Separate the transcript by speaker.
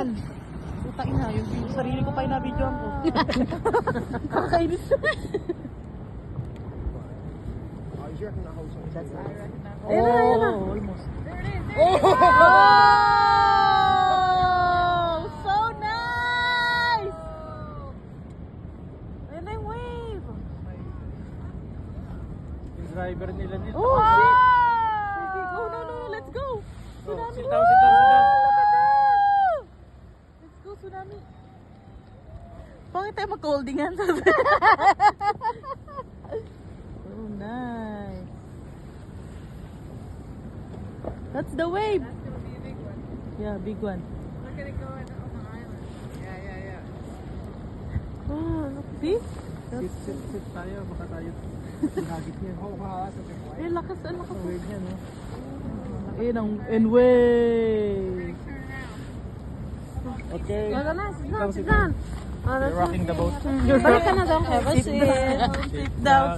Speaker 1: yan. Putang ina, yung sarili ko pa yung na-videoan ko. Kakainis.
Speaker 2: Ayun na.
Speaker 1: Almost.
Speaker 2: Oh!
Speaker 1: So nice! Ayun na yung wave.
Speaker 3: Yung driver nila nito.
Speaker 1: Oh, shit! Oh, no, let's go! Tsunami!
Speaker 3: Sit down, sit down, sit down.
Speaker 1: Look at that! Let's go, tsunami! Pangit tayo mag-holdingan. Oh, nice. That's the wave.
Speaker 2: That's gonna be a big one.
Speaker 1: Yeah, big one.
Speaker 2: Look at it going on the island. Yeah.
Speaker 1: Oh, look, see?
Speaker 3: Sit tayo, baka tayo. Sinagit niya.
Speaker 1: Eh, lakas.
Speaker 3: Wave niya, no?
Speaker 1: And wave.
Speaker 2: Turn around.
Speaker 3: Okay.
Speaker 2: Sit down.
Speaker 3: You're rocking the boat.
Speaker 2: Balik ka na doon, Kevin.
Speaker 1: Sit down.